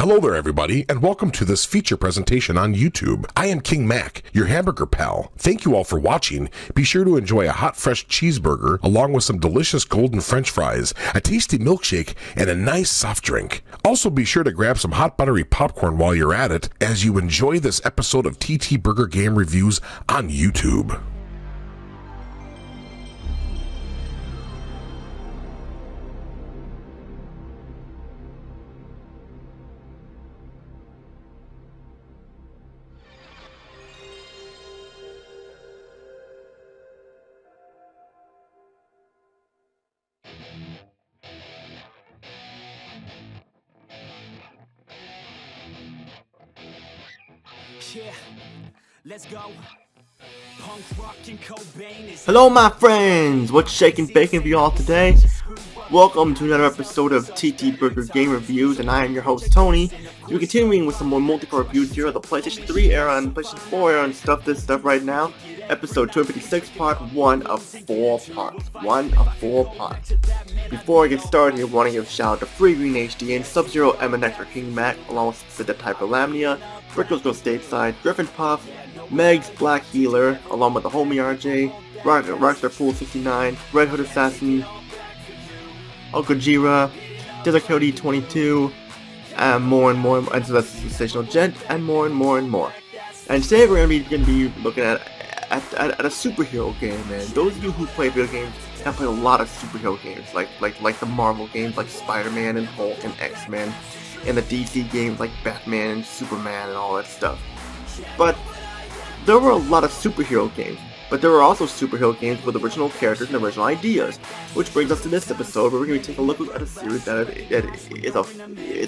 Hello there everybody, and welcome to this feature presentation on YouTube. I am King Mac, your hamburger pal. Thank you all for watching. Be sure to enjoy a hot fresh cheeseburger along with some delicious golden french fries, a tasty milkshake, and a nice soft drink. Also be sure to grab some hot buttery popcorn while you're at it as you enjoy this episode of TTBurger Game Reviews on YouTube. Yeah, let's go. Punk rock and Cobain is Hello my friends, what's shaking bacon for y'all today? Welcome to another episode of TTBurger Game Reviews, and I am your host Tony. We're continuing with some more multiplayer reviews here of the PlayStation 3 era and PlayStation 4 era and stuff right now. Episode 256, part 1 of 4 parts. Before I get started here, I want to give a shout out to Free Green HD and Sub-Zero MNX for King Mac, along with Sidda Type of Lamnia, Brickles Go Stateside, Griffin Puff, Meg's Black Healer, along with the homie RJ, Rockstar Pool 69, Red Hood Assassin, Uncle Jira, Desert Cody 22, and more, and so that's Sensational Gent, and more. And today we're going to be looking at a superhero game, and those of you who play video games have played a lot of superhero games, like the Marvel games like Spider-Man and Hulk and X-Men, and the DC games like Batman and Superman and all that stuff. But there were a lot of superhero games, but there were also superhero games with original characters and original ideas, which brings us to this episode where we're going to take a look at a series that is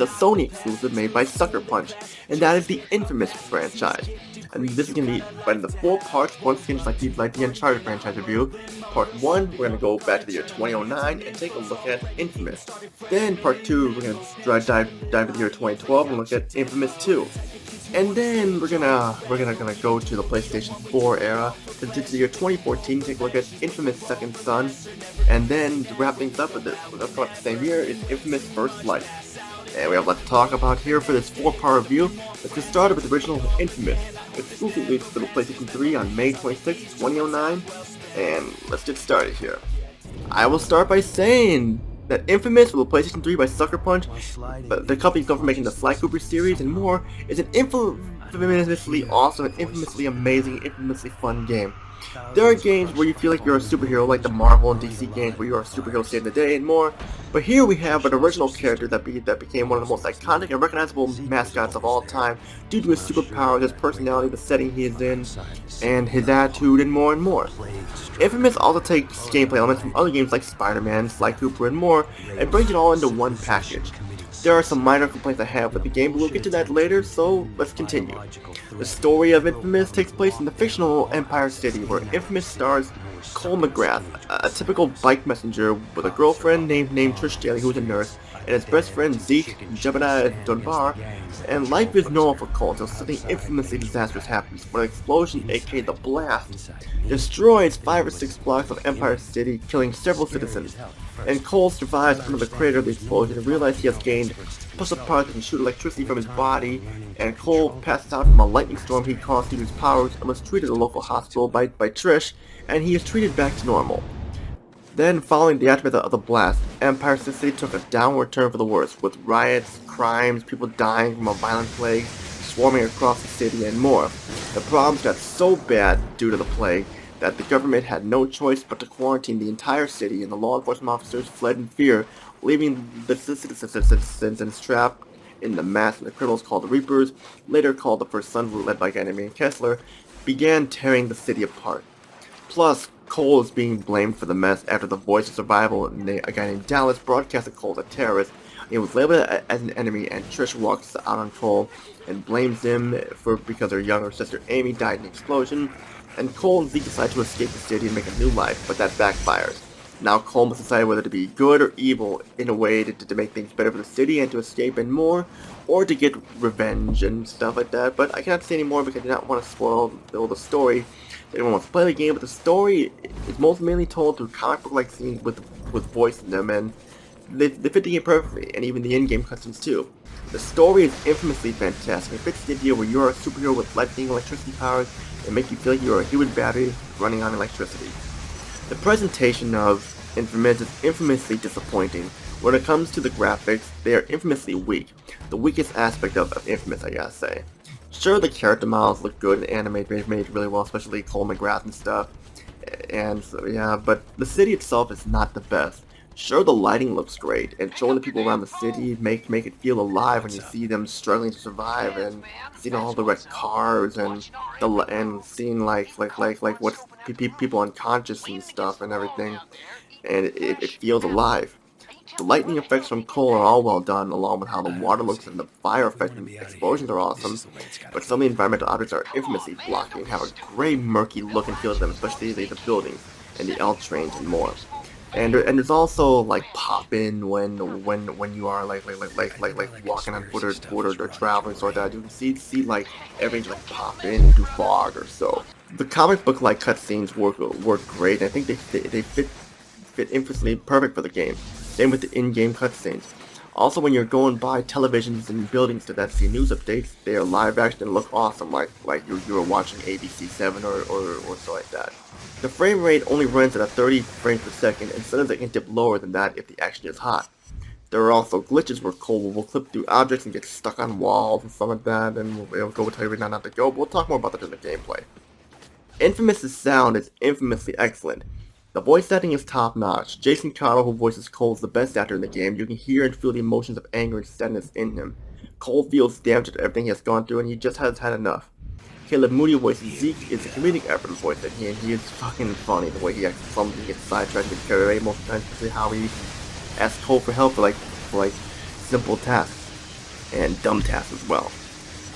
a Sony exclusive made by Sucker Punch, and that is the InFamous franchise. And this is going to be in the 4 parts, once again just like the Uncharted franchise review. Part 1, we're going to go back to the year 2009 and take a look at InFamous. Then part 2, we're going to dive into the year 2012 and look at InFamous 2. And then we're gonna go to the PlayStation 4 era to the year 2014, take a look at InFamous Second Son, and then to wrap things up with the same year is InFamous First Light. And we have a lot to talk about here for this 4-part review. Let's get started with the original InFamous, exclusively released for the PlayStation 3 on May 26, 2009, and let's get started here. I will start by saying that InFamous for the PlayStation 3 by Sucker Punch, but the company's known for making the Sly Cooper series and more, is an infamously awesome, infamously amazing, infamously fun game. There are games where you feel like you're a superhero, like the Marvel and DC games where you are a superhero saving the day and more, but here we have an original character that became one of the most iconic and recognizable mascots of all time due to his superpowers, his personality, the setting he is in, and his attitude, and more. InFamous also takes gameplay elements from other games like Spider-Man, Sly Cooper, and more, and brings it all into one package. There are some minor complaints I have with the game, but we'll get to that later, so let's continue. The story of InFamous takes place in the fictional Empire City, where InFamous stars Cole MacGrath, a typical bike messenger with a girlfriend named Trish Daly, who is a nurse, and his best friend Zeke, Jebediah Dunbar, and life is normal for Cole until something infamously disastrous happens when an explosion, aka the blast, destroys 5 or 6 blocks of Empire City, killing several citizens. And Cole survives under the crater of the explosion and realizes he has gained puzzle parts that can shoot electricity from his body, and Cole passes out from a lightning storm he caused due to his powers and was treated at a local hospital by Trish, and he is treated back to normal. Then, following the aftermath of the blast, Empire City took a downward turn for the worse, with riots, crimes, people dying from a violent plague, swarming across the city, and more. The problems got so bad due to the plague that the government had no choice but to quarantine the entire city, and the law enforcement officers fled in fear, leaving the citizens trapped in the mass, and the criminals called the Reapers, later called the First Sons, led by a guy named Kessler, began tearing the city apart. Plus, Cole is being blamed for the mess after the Voice of Survival, a guy named Dallas, broadcasted Cole as a terrorist. He was labeled as an enemy, and Trish walks out on Cole and blames him because her younger sister Amy died in the explosion, and Cole and Zeke decide to escape the city and make a new life, but that backfires. Now Cole must decide whether to be good or evil in a way to make things better for the city and to escape and more, or to get revenge and stuff like that, but I cannot say any more because I do not want to spoil the story. If anyone wants to play the game, but the story is mainly told through comic book-like scenes with voice in them, and They fit the game perfectly, and even the in-game cutscenes too. The story is infamously fantastic. It fits the idea where you are a superhero with lightning electricity powers and make you feel like you are a human battery running on electricity. The presentation of InFamous is infamously disappointing. When it comes to the graphics, they are infamously weak. The weakest aspect of InFamous, I gotta say. Sure, the character models look good and animated, made really well, especially Cole MacGrath and stuff. And so, yeah, but the city itself is not the best. Sure, the lighting looks great, and showing the people around the city make it feel alive when you see them struggling to survive, and seeing all the red cars and seeing like what people unconscious and stuff and everything, and it feels alive. The lightning effects from Cole are all well done, along with how the water looks and the fire effects and explosions are awesome, but some of the environmental objects are infamously blocky and have a gray, murky look and feel to them, especially the buildings and the L trains and more. And there's also like pop-in when you are like walking on foot or traveling, so that you can see like everything like pop in through fog or so. The comic book like cutscenes work great, and I think they fit infamously perfect for the game. Same with the in-game cutscenes. Also, when you're going by televisions and buildings that see news updates, they are live action and look awesome, like you were watching ABC7 or so like that. The frame rate only runs at 30 frames per second, and sometimes it can dip lower than that if the action is hot. There are also glitches where Cole will clip through objects and get stuck on walls and stuff like that, and it'll go tell you right now not to go, but we'll talk more about that in the gameplay. InFamous' sound is infamously excellent. The voice acting is top-notch. Jason Cottle, who voices Cole, is the best actor in the game. You can hear and feel the emotions of anger and sadness in him. Cole feels damaged at everything he has gone through, and he just has had enough. Caleb Moody, who voices Zeke, is a comedic effort in voice acting, and he is fucking funny. The way he acts clumsy, he gets sidetracked and carried away most of the time, especially how he asks Cole for help for simple tasks and dumb tasks as well.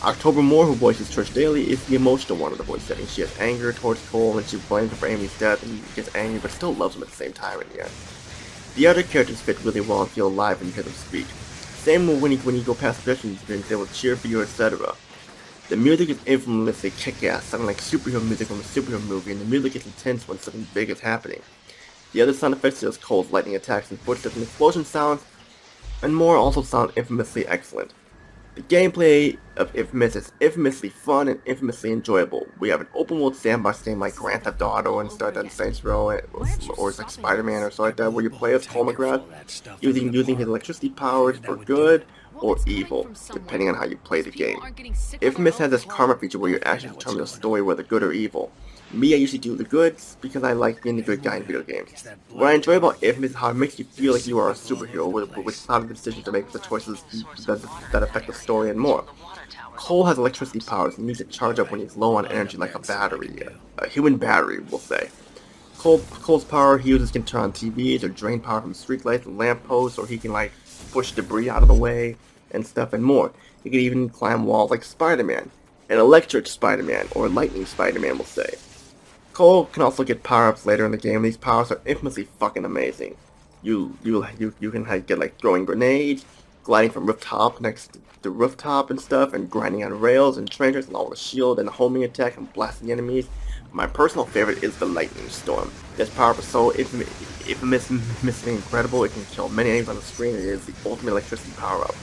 October Moore, who voices Trish Daly, is the emotional one of the voice setting. She has anger towards Cole, and she blames him for Amy's death, and he gets angry but still loves him at the same time in the end. The other characters fit really well and feel alive when you hear them speak. Same when you go past suggestions, they will cheer for you, etc. The music is infamously kick-ass, sounding like superhero music from a superhero movie, and the music is intense when something big is happening. The other sound effects, such as Cole's lightning attacks and footsteps and explosion sounds, and more, also sound infamously excellent. The gameplay of InFamous is infamously fun and infamously enjoyable. We have an open world sandbox game like Grand Theft Auto and stuff like Saints Row, or it's like Spider-Man or so like that, where you play as Cole MacGrath, using his electricity powers for good or evil, depending on how you play the game. InFamous has this karma feature where you actually determine the story whether good or evil. Me, I usually do the goods because I like being the good guy in video games. What I enjoy about InFamous is how it makes you feel like you are a superhero with how the decisions to make, the choices that affect the story and more. Cole has electricity powers and needs to charge up when he's low on energy like a battery, a human battery, we'll say. Cole's power he uses can turn on TVs or drain power from streetlights and lampposts, or he can push debris out of the way and stuff and more. He can even climb walls like Spider-Man, an electric Spider-Man, or lightning Spider-Man, we'll say. Cole can also get power-ups later in the game. These powers are infamously fucking amazing. You can get throwing grenades, gliding from rooftop next to rooftop and stuff, and grinding on rails and trenches, along with a shield and a homing attack and blasting enemies. My personal favorite is the lightning storm. This power-up is so infamously incredible. It can kill many enemies on the screen. It is the ultimate electricity power-up.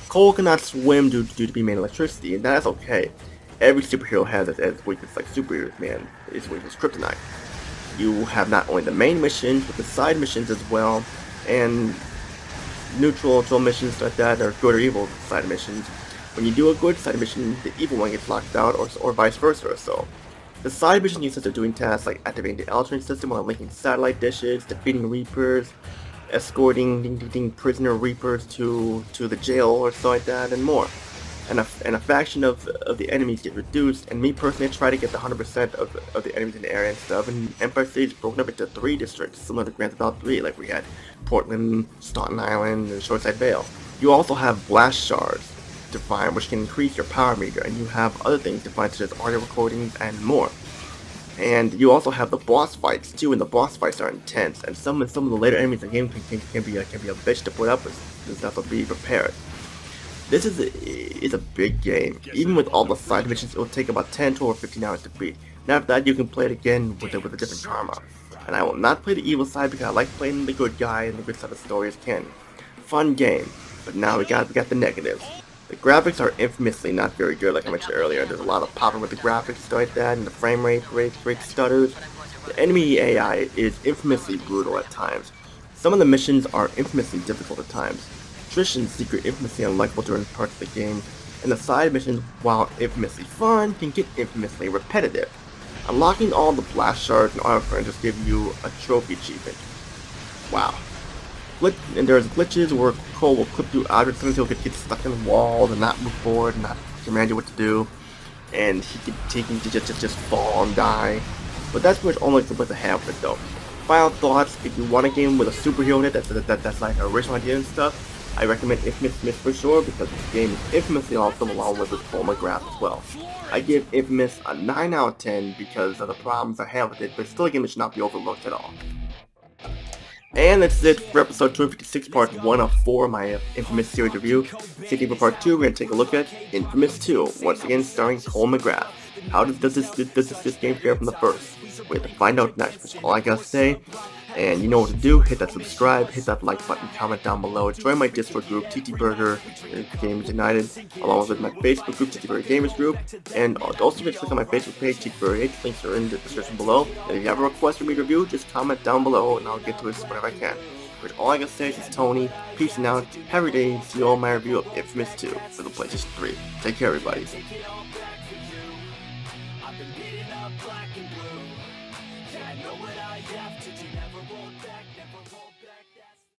Cole cannot swim due to being made of electricity, and that is okay. Every superhero has its weakness, like Superman is weakness kryptonite. You have not only the main missions, but the side missions as well, and neutral missions like that, or good or evil side missions. When you do a good side mission, the evil one gets locked out, or vice versa or so. The side missions consist of doing tasks like activating the L train system while linking satellite dishes, defeating Reapers, escorting prisoner Reapers to the jail or so like that, and more. And a faction of the enemies get reduced, and me personally I try to get the 100% of the enemies in the area and stuff, and Empire City is broken up into 3 districts, similar to Grand Theft Auto 3, like we had Portland, Staten Island, and Shoreside Vale. You also have blast shards to find, which can increase your power meter, and you have other things to find, such as audio recordings and more. And you also have the boss fights too, and the boss fights are intense, and some of the later enemies in the game can be a bitch to put up with, so be prepared. This is a big game. Even with all the side missions, it will take about 10 to or 15 hours to beat. And after that, you can play it again with a different karma. and I will not play the evil side because I like playing the good guy and the good side of the story as canon. Fun game, but now we got the negatives. The graphics are infamously not very good, like I mentioned earlier. There's a lot of popping with the graphics, stuff like that, and the frame rate stutters. The enemy AI is infamously brutal at times. Some of the missions are infamously difficult at times. Tristan's secret infamously unlikable during parts of the game, and the side missions, while infamously fun, can get infamously repetitive. Unlocking all the blast shards and armor friends just give you a trophy achievement. Wow. And there's glitches where Cole will clip through objects until he gets stuck in walls and not move forward and not command you what to do. And he can just fall and die. But that's pretty much only the way to have it though. Final thoughts, if you want a game with a superhero in it that's like an original idea and stuff, I recommend InFamous for sure because this game is infamously awesome along with Cole MacGrath as well. I give InFamous a 9 out of 10 because of the problems I have with it, but still a game that should not be overlooked at all. And that's it for episode 256, part 1 of 4 of my InFamous series review. Stay tuned for part 2, we're going to take a look at InFamous 2, once again starring Cole MacGrath. How does this game fare from the first? We have to find out next, which is all I gotta say. And you know what to do, hit that subscribe, hit that like button, comment down below, join my Discord group, TTBurger, Gamers United, along with my Facebook group, TTBurger Gamers Group, and also click on my Facebook page, TTBurger 8, links are in the description below. And if you have a request for me to review, just comment down below and I'll get to it whenever I can. Which all I gotta say is Tony, peace and out, have a good day, see you all in my review of InFamous 2 for the PlayStation 3. Take care everybody. I've been beating up black and blue. Yeah, I know what I have to do now.